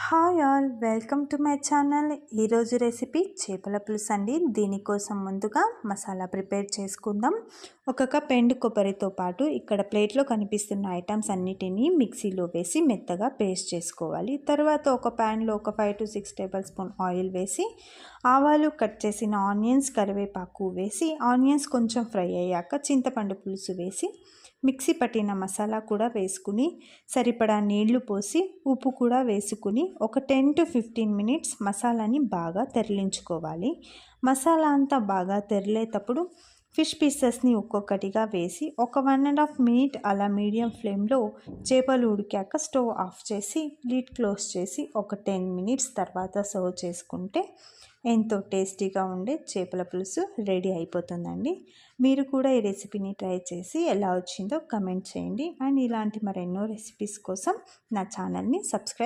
Hi all, welcome to my channel. ఈరోజు recipe చేపల పులుసు అండి. దీనికోసం ముందుగా మసాలా ప్రిపేర్ చేసుకుందాం. 1 కప్ ఎండు కొబ్బరితో పాటు ఇక్కడ ప్లేట్లో కనిపిస్తున్న ఐటమ్స్ అన్నిటినీ మిక్సీలో వేసి మెత్తగా పేస్ట్ చేసుకోవాలి. తర్వాత ఒక ప్యాన్లో ఒక 5 to 6 టేబుల్ స్పూన్ ఆయిల్ వేసి ఆవాలు, కట్ చేసిన ఆనియన్స్, కరివేపాకు వేసి ఆనియన్స్ కొంచెం ఫ్రై అయ్యాక చింతపండు పులుసు వేసి మిక్సీ పట్టిన మసాలా కూడా వేసుకుని సరిపడా నీళ్లు పోసి ఉప్పు కూడా వేసుకుని ఒక 10 to 15 మినిట్స్ మసాలాని బాగా తెరలించుకోవాలి. మసాలా అంతా బాగా తెరలేటప్పుడు ఫిష్ పీసెస్ని ఒక్కొక్కటిగా వేసి ఒక 1.5 మినిట్ అలా మీడియం ఫ్లేమ్లో చేపలు ఉడికాక స్టవ్ ఆఫ్ చేసి లిడ్ క్లోజ్ చేసి ఒక 10 మినిట్స్ తర్వాత సర్వ్ చేసుకుంటే ఎంతో టేస్టీగా ఉండే చేపల పులుసు రెడీ అయిపోతుందండి. మీరు కూడా ఈ రెసిపీని ట్రై చేసి ఎలా వచ్చిందో కమెంట్ చేయండి. అండ్ ఇలాంటి మరెన్నో రెసిపీస్ కోసం నా ఛానల్ని సబ్స్క్రైబ్